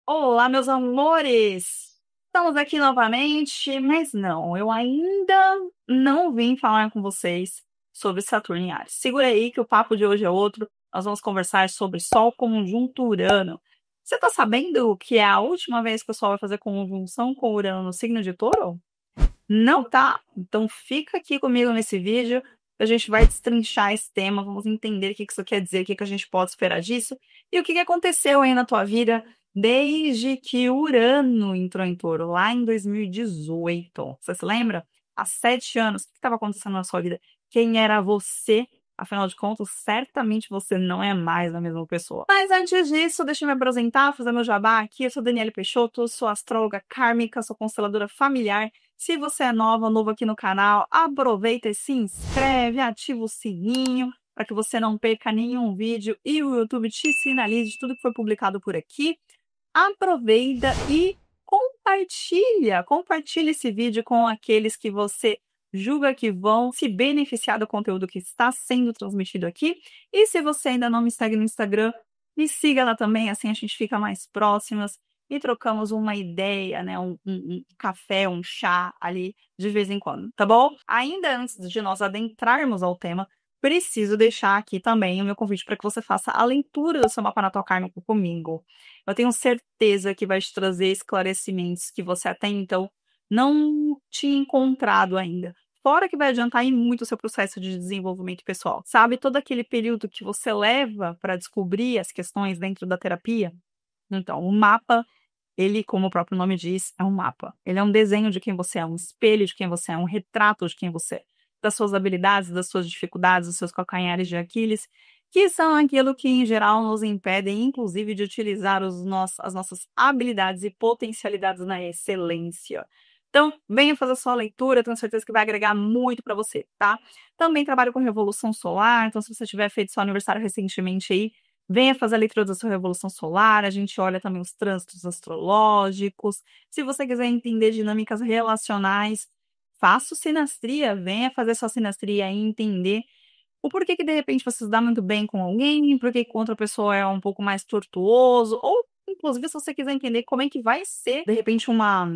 Olá, meus amores! Estamos aqui novamente, mas não, eu ainda não vim falar com vocês sobre Saturno em Áries. Segura aí que o papo de hoje é outro. Nós vamos conversar sobre Sol conjunto Urano. Você tá sabendo que é a última vez que o Sol vai fazer conjunção com Urano no signo de Touro? Não tá? Então fica aqui comigo nesse vídeo. A gente vai destrinchar esse tema, vamos entender o que isso quer dizer, o que a gente pode esperar disso e o que aconteceu aí na tua vida desde que Urano entrou em Touro, lá em 2018. Você se lembra? Há 7 anos, o que estava acontecendo na sua vida? Quem era você? Afinal de contas, certamente você não é mais a mesma pessoa. Mas antes disso, deixa eu me apresentar, fazer meu jabá aqui. Eu sou Daniele Peixoto, sou astróloga kármica, sou consteladora familiar. Se você é nova ou novo aqui no canal, aproveita e se inscreve, ativa o sininho para que você não perca nenhum vídeo e o YouTube te sinalize de tudo que foi publicado por aqui. Aproveita e compartilha esse vídeo com aqueles que você julga que vão se beneficiar do conteúdo que está sendo transmitido aqui. E se você ainda não me segue no Instagram, me siga lá também, assim a gente fica mais próximas e trocamos uma ideia, né? Um café, um chá ali de vez em quando, tá bom? Ainda antes de nós adentrarmos ao tema, preciso deixar aqui também o meu convite para que você faça a leitura do seu mapa natal kármico comigo. Eu tenho certeza que vai te trazer esclarecimentos que você até então não tinha encontrado ainda. Fora que vai adiantar em muito o seu processo de desenvolvimento pessoal. Sabe, todo aquele período que você leva para descobrir as questões dentro da terapia? Então, o mapa, ele, como o próprio nome diz, é um mapa. Ele é um desenho de quem você é, um espelho de quem você é, um retrato de quem você é, das suas habilidades, das suas dificuldades, dos seus calcanhares de Aquiles, que são aquilo que, em geral, nos impedem, inclusive, de utilizar as nossas habilidades e potencialidades na excelência. Então, venha fazer a sua leitura, tenho certeza que vai agregar muito para você, tá? Também trabalho com Revolução Solar, então se você tiver feito seu aniversário recentemente aí, venha fazer a leitura da sua Revolução Solar, a gente olha também os trânsitos astrológicos. Se você quiser entender dinâmicas relacionais, faça o sinastria, venha fazer sua sinastria e entender o porquê que de repente você se dá muito bem com alguém, por que com outra pessoa é um pouco mais tortuoso, ou inclusive se você quiser entender como é que vai ser, de repente, uma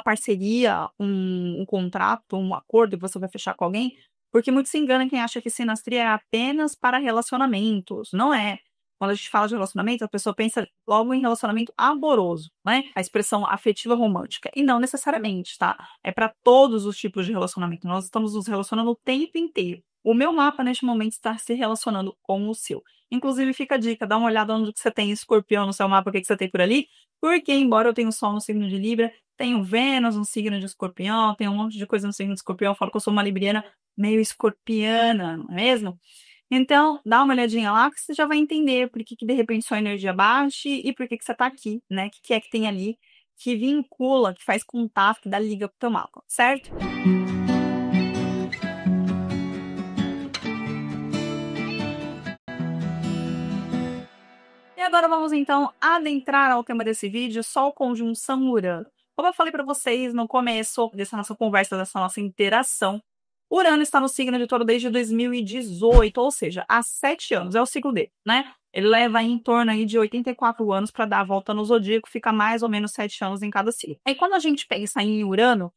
parceria, um contrato, um acordo que você vai fechar com alguém, porque muito se engana quem acha que sinastria é apenas para relacionamentos. Não é. Quando a gente fala de relacionamento, a pessoa pensa logo em relacionamento amoroso, né? A expressão afetiva romântica. E não necessariamente, tá? É para todos os tipos de relacionamento. Nós estamos nos relacionando o tempo inteiro. O meu mapa, neste momento, está se relacionando com o seu. Inclusive, fica a dica, dá uma olhada onde que você tem escorpião no seu mapa, o que você tem por ali, porque, embora eu tenha o Sol no signo de Libra, tenho Vênus no signo de Escorpião, tenho um monte de coisa no signo de Escorpião. Eu falo que eu sou uma libriana meio escorpiana, não é mesmo? Então, dá uma olhadinha lá que você já vai entender por que de repente sua energia baixa e por que você tá aqui, né? O que é que tem ali que vincula, que faz contato, que dá liga pro teu mapa, certo? E agora vamos então adentrar ao tema desse vídeo, Sol conjunção Urano. Como eu falei para vocês no começo dessa nossa conversa, dessa nossa interação, Urano está no signo de Touro desde 2018, ou seja, há 7 anos, é o ciclo dele, né? Ele leva em torno aí de 84 anos para dar a volta no zodíaco, fica mais ou menos 7 anos em cada signo. Aí quando a gente pensa em Urano,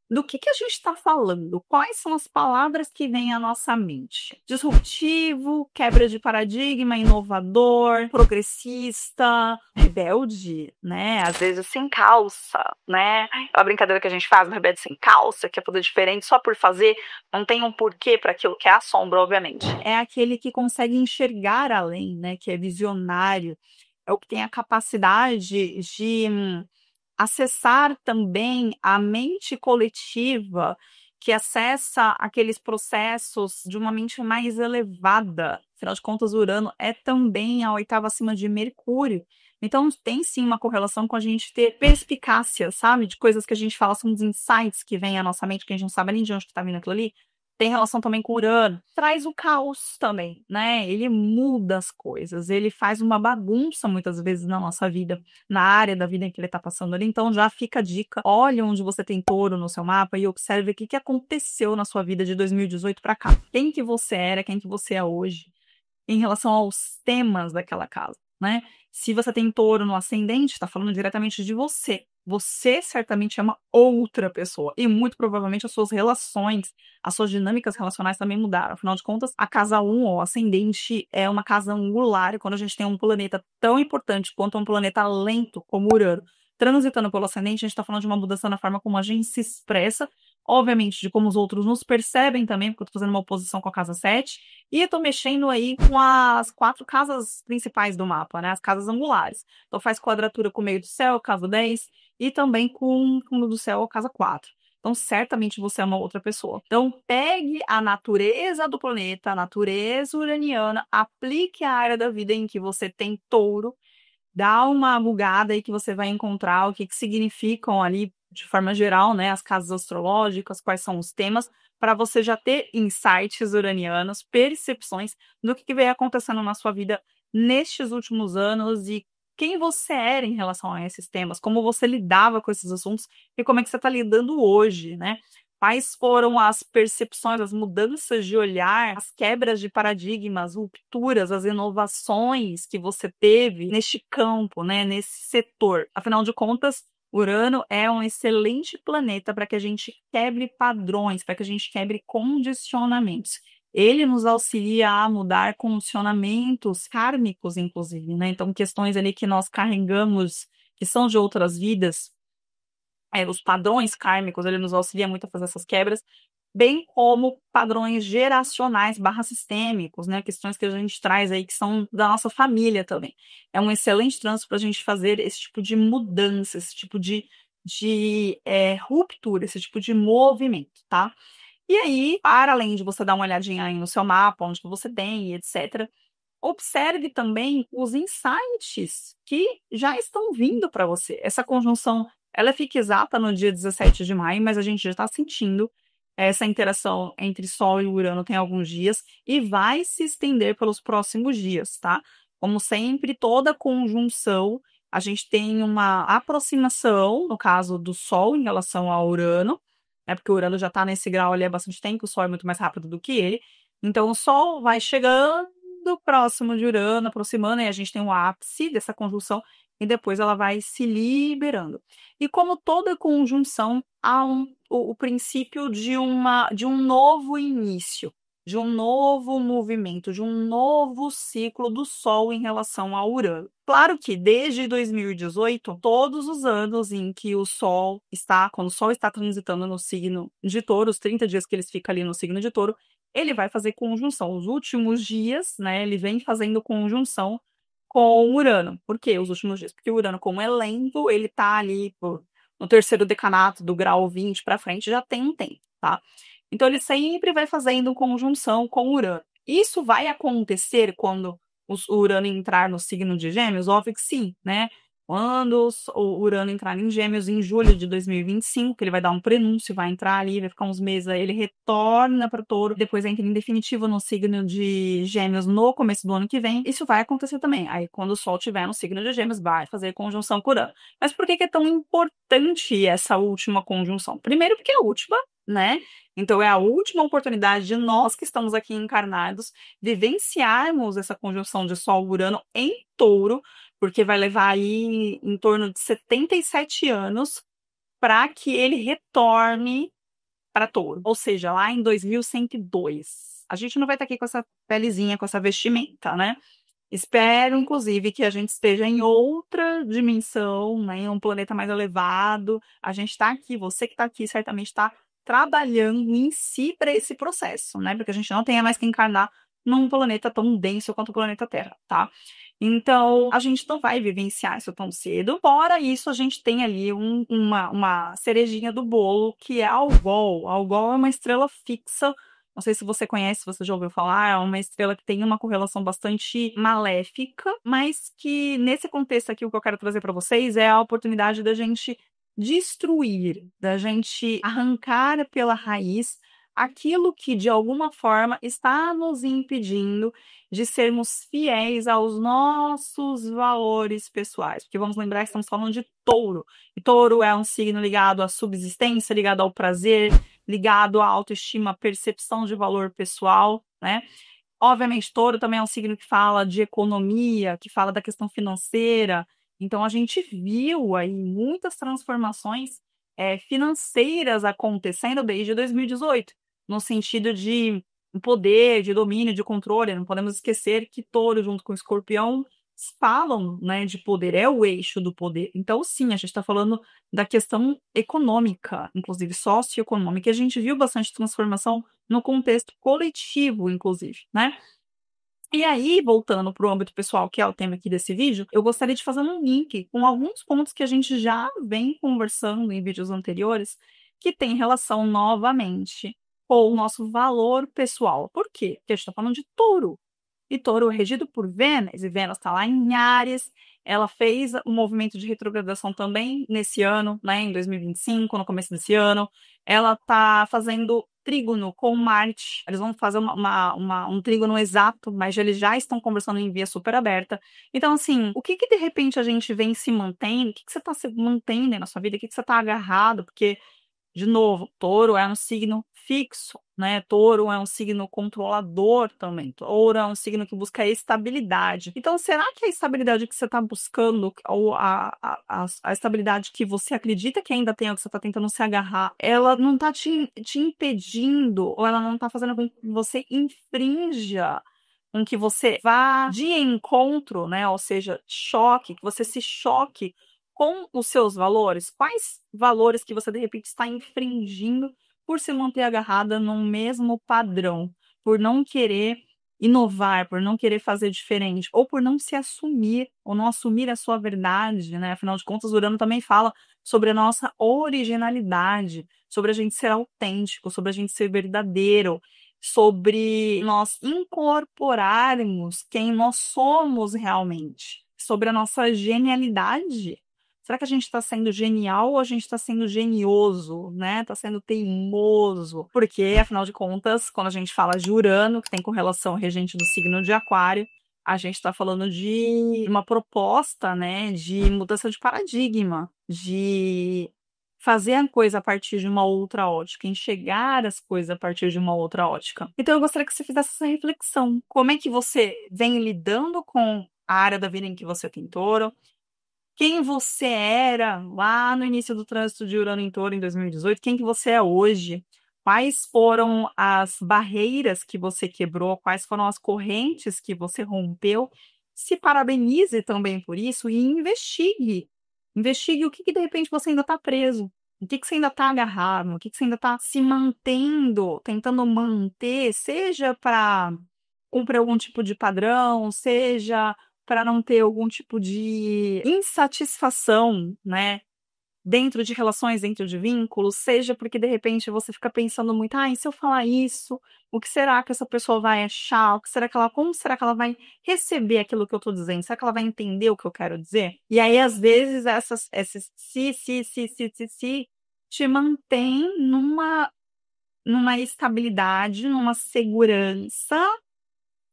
do que a gente está falando? Quais são as palavras que vêm à nossa mente? Disruptivo, quebra de paradigma, inovador, progressista, rebelde, né? Às vezes sem calça, né? É uma brincadeira que a gente faz, rebelde sem calça, que é fazer diferente só por fazer, não tem um porquê para aquilo que é assombra, obviamente. É aquele que consegue enxergar além, né? Que é visionário, é o que tem a capacidade de acessar também a mente coletiva, que acessa aqueles processos de uma mente mais elevada. Afinal de contas, Urano é também a oitava acima de Mercúrio. Então, tem sim uma correlação com a gente ter perspicácia, sabe? De coisas que a gente fala, são os insights que vêm à nossa mente, que a gente não sabe nem de onde está vindo aquilo ali. Tem relação também com Urano. Traz o caos também, né? Ele muda as coisas, ele faz uma bagunça muitas vezes na nossa vida, na área da vida em que ele está passando ali. Então já fica a dica, olha onde você tem Touro no seu mapa e observe o que aconteceu na sua vida de 2018 para cá. Quem que você era, quem que você é hoje em relação aos temas daquela casa, né? Se você tem touro no ascendente, está falando diretamente de você. Você certamente é uma outra pessoa. E muito provavelmente as suas relações, as suas dinâmicas relacionais também mudaram. Afinal de contas, a casa 1, ou ascendente, é uma casa angular. E quando a gente tem um planeta tão importante quanto um planeta lento como Urano transitando pelo ascendente, a gente está falando de uma mudança na forma como a gente se expressa, obviamente, de como os outros nos percebem também, porque eu estou fazendo uma oposição com a casa 7, e estou mexendo aí com as 4 casas principais do mapa, né? As casas angulares. Então faz quadratura com o meio do céu, casa 10, e também com o fundo do céu, casa 4. Então, certamente você é uma outra pessoa. Então, pegue a natureza do planeta, a natureza uraniana, aplique a área da vida em que você tem touro, dá uma bugada aí que você vai encontrar o que significam ali, de forma geral, né, as casas astrológicas, quais são os temas, para você já ter insights uranianos, percepções do que vem acontecendo na sua vida nestes últimos anos e quem você era em relação a esses temas, como você lidava com esses assuntos e como é que você está lidando hoje, né? Quais foram as percepções, as mudanças de olhar, as quebras de paradigmas, rupturas, as inovações que você teve neste campo, né, nesse setor? Afinal de contas, Urano é um excelente planeta para que a gente quebre padrões, para que a gente quebre condicionamentos. Ele nos auxilia a mudar condicionamentos kármicos, inclusive, né? Então, questões ali que nós carregamos, que são de outras vidas, os padrões kármicos, ele nos auxilia muito a fazer essas quebras, bem como padrões geracionais barra sistêmicos, né? Questões que a gente traz aí que são da nossa família também. É um excelente trânsito para a gente fazer esse tipo de mudança, esse tipo de ruptura, esse tipo de movimento, tá? E aí, para além de você dar uma olhadinha aí no seu mapa, onde que você tem e etc., observe também os insights que já estão vindo para você. Essa conjunção, ela fica exata no dia 17 de maio, mas a gente já está sentindo essa interação entre Sol e Urano tem alguns dias e vai se estender pelos próximos dias, tá? Como sempre, toda conjunção, a gente tem uma aproximação, no caso do Sol em relação ao Urano, né? Porque o Urano já está nesse grau ali há bastante tempo, o Sol é muito mais rápido do que ele. Então, o Sol vai chegando próximo de Urano, aproximando, e a gente tem o ápice dessa conjunção, e depois ela vai se liberando. E como toda conjunção, há o princípio de um novo início, de um novo movimento, de um novo ciclo do Sol em relação ao Urano. Claro que desde 2018, todos os anos em que quando o Sol está transitando no signo de Touro, os 30 dias que ele fica ali no signo de Touro, ele vai fazer conjunção. Os últimos dias, né, ele vem fazendo conjunção com Urano. Por quê os últimos dias? Porque o Urano, como é lento, ele tá ali no terceiro decanato, do grau 20 para frente, já tem um tempo, tá? Então ele sempre vai fazendo conjunção com Urano. Isso vai acontecer quando o Urano entrar no signo de Gêmeos? Óbvio que sim, né? Quando o Urano entrar em Gêmeos em julho de 2025, que ele vai dar um prenúncio, vai entrar ali, vai ficar uns meses aí, ele retorna para Touro, depois entra em definitivo no signo de Gêmeos no começo do ano que vem. Isso vai acontecer também. Aí, quando o Sol estiver no signo de Gêmeos, vai fazer conjunção com Urano. Mas por que é tão importante essa última conjunção? Primeiro, porque é a última, né? Então, é a última oportunidade de nós que estamos aqui encarnados vivenciarmos essa conjunção de Sol-Urano em Touro, porque vai levar aí em torno de 77 anos para que ele retorne para Touro, ou seja, lá em 2102. A gente não vai estar aqui com essa pelezinha, com essa vestimenta, né? Espero, inclusive, que a gente esteja em outra dimensão, né, em um planeta mais elevado. A gente está aqui, você que está aqui, certamente está trabalhando em si para esse processo, né? Porque a gente não tenha mais que encarnar num planeta tão denso quanto o planeta Terra, tá? Então, a gente não vai vivenciar isso tão cedo. Fora isso, a gente tem ali uma cerejinha do bolo, que é Algol. Algol é uma estrela fixa. Não sei se você conhece, se você já ouviu falar, é uma estrela que tem uma correlação bastante maléfica, mas que nesse contexto aqui o que eu quero trazer para vocês é a oportunidade da gente destruir, da gente arrancar pela raiz aquilo que de alguma forma está nos impedindo de sermos fiéis aos nossos valores pessoais. Porque vamos lembrar que estamos falando de Touro. E Touro é um signo ligado à subsistência, ligado ao prazer, ligado à autoestima, percepção de valor pessoal, né? Obviamente, touro também é um signo que fala de economia, que fala da questão financeira. Então, a gente viu aí muitas transformações financeiras acontecendo desde 2018, no sentido de poder, de domínio, de controle. Não podemos esquecer que touro, junto com o escorpião, falam, né, de poder, é o eixo do poder. Então, sim, a gente está falando da questão econômica, inclusive socioeconômica, e a gente viu bastante transformação no contexto coletivo, inclusive, né? E aí, voltando para o âmbito pessoal, que é o tema aqui desse vídeo, eu gostaria de fazer um link com alguns pontos que a gente já vem conversando em vídeos anteriores, que tem relação novamente com o nosso valor pessoal. Por quê? Porque a gente está falando de touro. E touro é regido por Vênus, e Vênus está lá em Áries. Ela fez o movimento de retrogradação também nesse ano, né, em 2025, no começo desse ano. Ela está fazendo trígono com Marte. Eles vão fazer um trígono exato, mas eles já estão conversando em via super aberta. Então, assim, o que que de repente a gente vem se mantendo? O que que você está se mantendo aí na sua vida? O que que você está agarrado? Porque de novo, touro é um signo fixo, né? Touro é um signo controlador também. Touro é um signo que busca estabilidade. Então, será que a estabilidade que você está buscando, ou a estabilidade que você acredita que ainda tem, ou que você está tentando se agarrar, ela não está te impedindo, ou ela não está fazendo com que você infrinja, com que você vá de encontro, né? Ou seja, choque, que você se choque com os seus valores? Quais valores que você de repente está infringindo por se manter agarrada num mesmo padrão, por não querer inovar, por não querer fazer diferente, ou por não se assumir, ou não assumir a sua verdade, né? Afinal de contas, Urano também fala sobre a nossa originalidade, sobre a gente ser autêntico, sobre a gente ser verdadeiro, sobre nós incorporarmos quem nós somos realmente, sobre a nossa genialidade. Será que a gente está sendo genial ou a gente está sendo genioso, né? Está sendo teimoso? Porque, afinal de contas, quando a gente fala de Urano, que tem correlação regente do signo de Aquário, a gente está falando de uma proposta, né, de mudança de paradigma, de fazer a coisa a partir de uma outra ótica, enxergar as coisas a partir de uma outra ótica. Então, eu gostaria que você fizesse essa reflexão. Como é que você vem lidando com a área da vida em que você tem touro? Quem você era lá no início do trânsito de Urano em Touro em 2018, quem que você é hoje, quais foram as barreiras que você quebrou, quais foram as correntes que você rompeu. Se parabenize também por isso e investigue. Investigue o que que de repente você ainda está preso, o que que você ainda está agarrado, o que que você ainda está se mantendo, tentando manter, seja para cumprir algum tipo de padrão, seja para não ter algum tipo de insatisfação, né, dentro de relações, dentro de vínculos, seja porque de repente você fica pensando muito, e se eu falar isso, o que será que essa pessoa vai achar? O que será que ela, como será que ela vai receber aquilo que eu estou dizendo? Será que ela vai entender o que eu quero dizer? E aí, às vezes, esses se te mantém numa estabilidade, numa segurança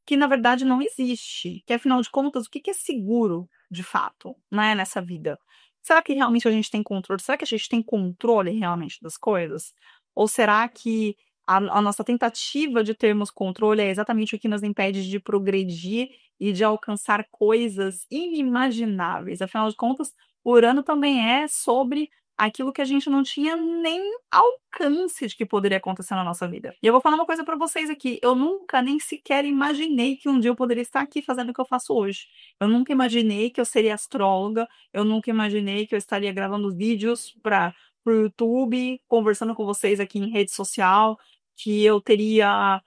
que na verdade não existe. Que afinal de contas, o que que é seguro de fato, né, nessa vida? Será que realmente a gente tem controle? Será que a gente tem controle realmente das coisas? Ou será que a nossa tentativa de termos controle é exatamente o que nos impede de progredir e de alcançar coisas inimagináveis? Afinal de contas, o Urano também é sobre aquilo que a gente não tinha nem alcance de que poderia acontecer na nossa vida. E eu vou falar uma coisa para vocês aqui, eu nunca nem sequer imaginei que um dia eu poderia estar aqui fazendo o que eu faço hoje. Eu nunca imaginei que eu seria astróloga, eu nunca imaginei que eu estaria gravando vídeos para o YouTube, conversando com vocês aqui em rede social, que eu teria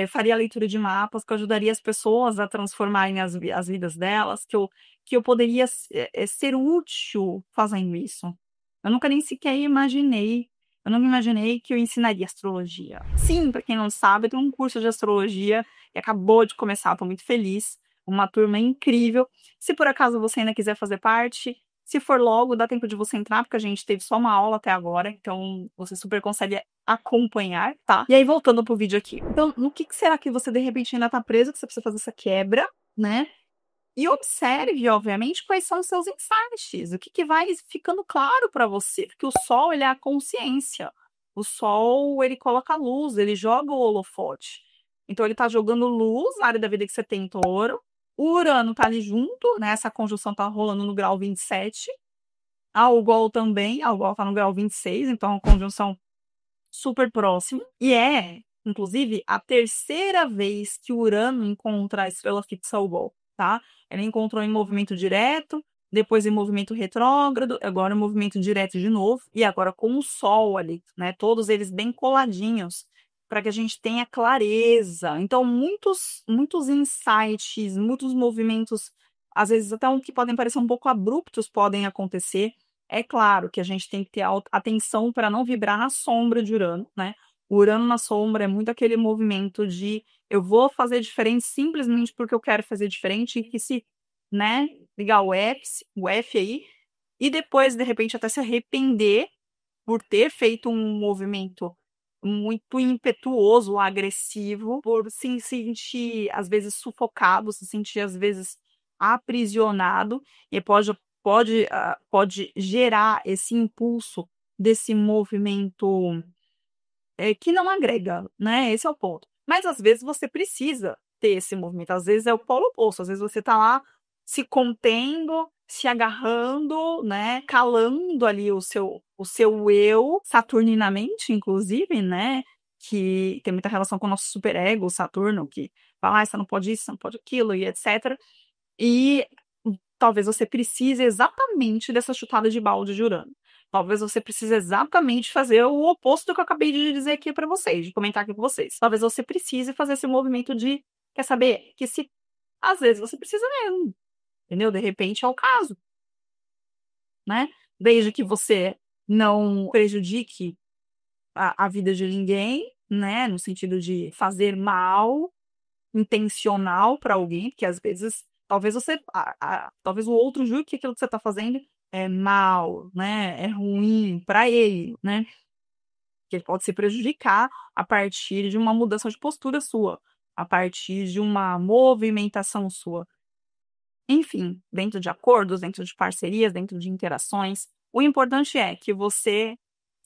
faria leitura de mapas, que eu ajudaria as pessoas a transformarem as vidas delas, que eu poderia ser útil fazendo isso. Eu nunca nem sequer imaginei. Eu nunca imaginei que eu ensinaria astrologia. Sim, para quem não sabe, tem um curso de astrologia que acabou de começar, estou muito feliz. Uma turma incrível. Se por acaso você ainda quiser fazer parte, se for logo, dá tempo de você entrar, porque a gente teve só uma aula até agora, então você super consegue acompanhar, tá? E aí, voltando pro vídeo aqui. Então, no que será que você de repente ainda tá preso, que você precisa fazer essa quebra, né? E observe, obviamente, quais são os seus insights, o que que vai ficando claro para você, porque o sol, ele é a consciência. O sol, ele coloca a luz, ele joga o holofote. Então ele tá jogando luz na área da vida que você tem em Touro. O Urano tá ali junto, né? Essa conjunção tá rolando no grau 27. A Algol também, a Algol tá no grau 26, então é uma conjunção super próxima. E é, inclusive, a terceira vez que o Urano encontra a estrela fixa Algol, tá? Ela encontrou em movimento direto, depois em movimento retrógrado, agora em movimento direto de novo, e agora com o Sol ali, né? Todos eles bem coladinhos, para que a gente tenha clareza. Então, muitos insights, muitos movimentos, às vezes até um que podem parecer um pouco abruptos, podem acontecer. É claro que a gente tem que ter atenção para não vibrar na sombra de Urano, né? O Urano na sombra é muito aquele movimento de eu vou fazer diferente simplesmente porque eu quero fazer diferente e que se, né, ligar o F aí, e depois, de repente, até se arrepender por ter feito um movimento muito impetuoso, agressivo, por se sentir, às vezes, sufocado, se sentir, às vezes, aprisionado, e pode gerar esse impulso desse movimento que não agrega, né? Esse é o ponto. Mas às vezes você precisa ter esse movimento, às vezes é o polo oposto, às vezes você tá lá se contendo, se agarrando, né? Calando ali o seu eu, saturninamente, inclusive, né? Que tem muita relação com o nosso superego, Saturno, que fala, você não pode isso, você não pode aquilo, e etc. E talvez você precise exatamente dessa chutada de balde de Urano. Talvez você precise exatamente fazer o oposto do que eu acabei de dizer aqui para vocês, de comentar aqui com vocês. Talvez você precise fazer esse movimento de, quer saber, que se às vezes você precisa mesmo, entendeu? De repente é o caso, né? Desde que você não prejudique a vida de ninguém, né? No sentido de fazer mal intencional para alguém, porque às vezes talvez talvez o outro julgue que aquilo que você está fazendo é mal, né? É ruim para ele, né? Que ele pode se prejudicar a partir de uma mudança de postura sua, a partir de uma movimentação sua. Enfim, dentro de acordos, dentro de parcerias, dentro de interações, o importante é que você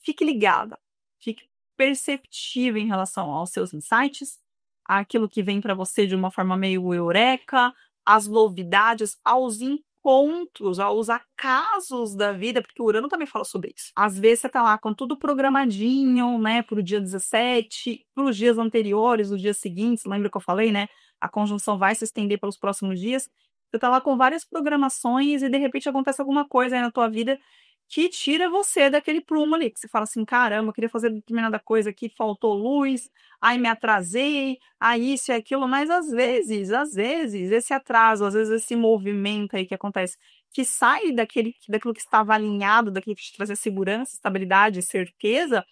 fique ligada, fique perceptiva em relação aos seus insights, àquilo que vem para você de uma forma meio eureka, às novidades, aos encontros, aos acasos da vida, porque o Urano também fala sobre isso. Às vezes você tá lá com tudo programadinho, né, para o dia 17, para os dias anteriores, os dias seguintes, lembra que eu falei, né? A conjunção vai se estender pelos próximos dias. Você tá lá com várias programações e de repente acontece alguma coisa aí na tua vida que tira você daquele prumo ali, que você fala assim, caramba, eu queria fazer determinada coisa aqui, faltou luz, aí me atrasei, aí isso e aquilo, mas às vezes, esse atraso, às vezes esse movimento aí que acontece, que sai daquilo que estava alinhado, daquilo que te trazia segurança, estabilidade, certeza,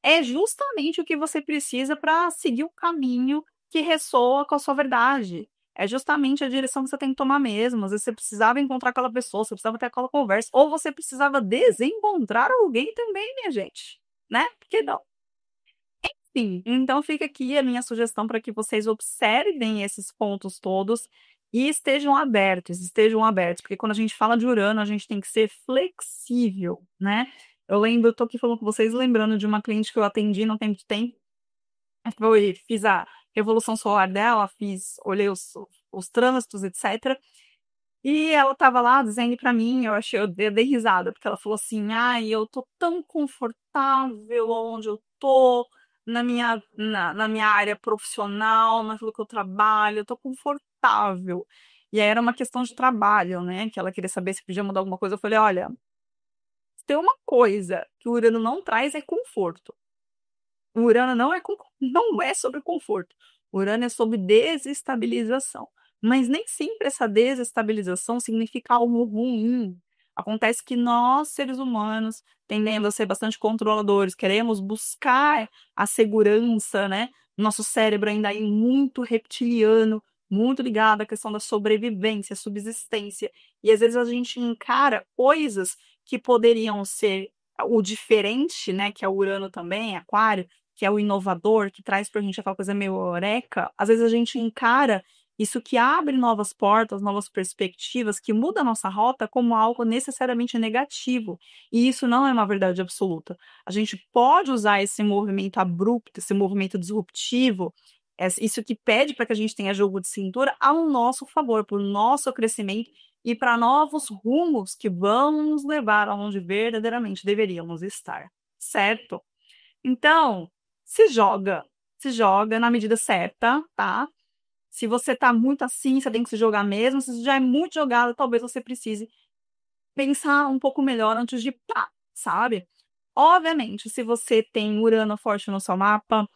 é justamente o que você precisa para seguir o caminho que ressoa com a sua verdade. É justamente a direção que você tem que tomar mesmo. Às vezes você precisava encontrar aquela pessoa, você precisava ter aquela conversa, ou você precisava desencontrar alguém também, minha gente, né? Por que não? Sim, então fica aqui a minha sugestão para que vocês observem esses pontos todos e estejam abertos, porque quando a gente fala de Urano, a gente tem que ser flexível, né? Eu tô aqui falando com vocês, lembrando de uma cliente que eu atendi não tem muito tempo. Fiz a revolução solar dela, olhei os trânsitos, etc. E ela tava lá dizendo pra mim, eu dei risada, porque ela falou assim: ai, eu tô tão confortável onde eu tô, na minha área profissional, naquilo que eu trabalho, eu tô confortável. E aí era uma questão de trabalho, né? Que ela queria saber se podia mudar alguma coisa. Eu falei: olha, se tem uma coisa que o Urano não traz é conforto. O Urano não é sobre conforto. O Urano é sobre desestabilização. Mas nem sempre essa desestabilização significa algo ruim. Acontece que nós, seres humanos, tendemos a ser bastante controladores, queremos buscar a segurança, né? Nosso cérebro ainda é muito reptiliano, muito ligado à questão da sobrevivência, subsistência. E às vezes a gente encara coisas que poderiam ser o diferente, né? Que é o Urano também, Aquário, que é o inovador, que traz pra gente aquela coisa meio eureka, às vezes a gente encara isso que abre novas portas, novas perspectivas, que muda a nossa rota como algo necessariamente negativo. E isso não é uma verdade absoluta. A gente pode usar esse movimento abrupto, esse movimento disruptivo, Isso que pede para que a gente tenha jogo de cintura ao nosso favor, para o nosso crescimento e para novos rumos que vão nos levar aonde verdadeiramente deveríamos estar, certo? Então, se joga na medida certa, tá? Se você tá muito assim, você tem que se jogar mesmo. Se você já é muito jogado, talvez você precise pensar um pouco melhor antes de pá, sabe? Obviamente, se você tem Urano forte no seu mapa,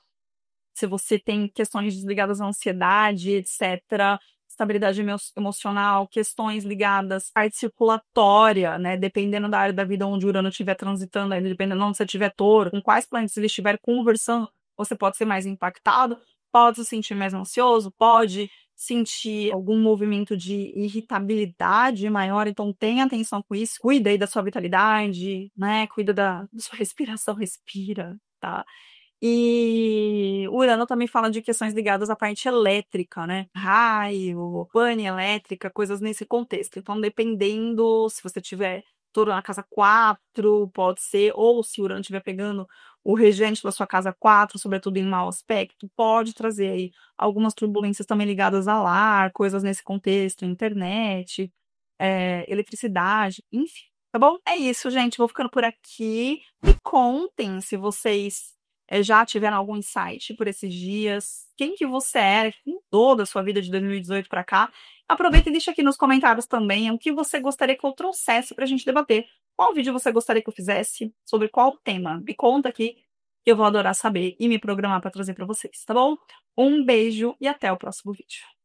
se você tem questões ligadas à ansiedade, etc., estabilidade emocional, questões ligadas à arte circulatória, né? Dependendo da área da vida onde o Urano estiver transitando, ainda dependendo de onde você tiver touro, com quais planetas ele estiver conversando, você pode ser mais impactado, pode se sentir mais ansioso, pode sentir algum movimento de irritabilidade maior, então tenha atenção com isso, cuida aí da sua vitalidade, né? Cuida da sua respiração, respira, tá? E o Urano também fala de questões ligadas à parte elétrica, né? Raio, pane elétrica, coisas nesse contexto. Então, dependendo se você tiver touro na casa 4, pode ser, ou se o Urano estiver pegando o regente da sua casa 4, sobretudo em mau aspecto, pode trazer aí algumas turbulências também ligadas a lar, coisas nesse contexto, internet, eletricidade, enfim. Tá bom? É isso, gente. Vou ficando por aqui. Me contem se vocês já tiveram algum insight por esses dias. Quem que você era, que mudou da sua vida de 2018 para cá? Aproveita e deixa aqui nos comentários também o que você gostaria que eu trouxesse para a gente debater. Qual vídeo você gostaria que eu fizesse? Sobre qual tema? Me conta aqui, que eu vou adorar saber e me programar para trazer para vocês, tá bom? Um beijo e até o próximo vídeo.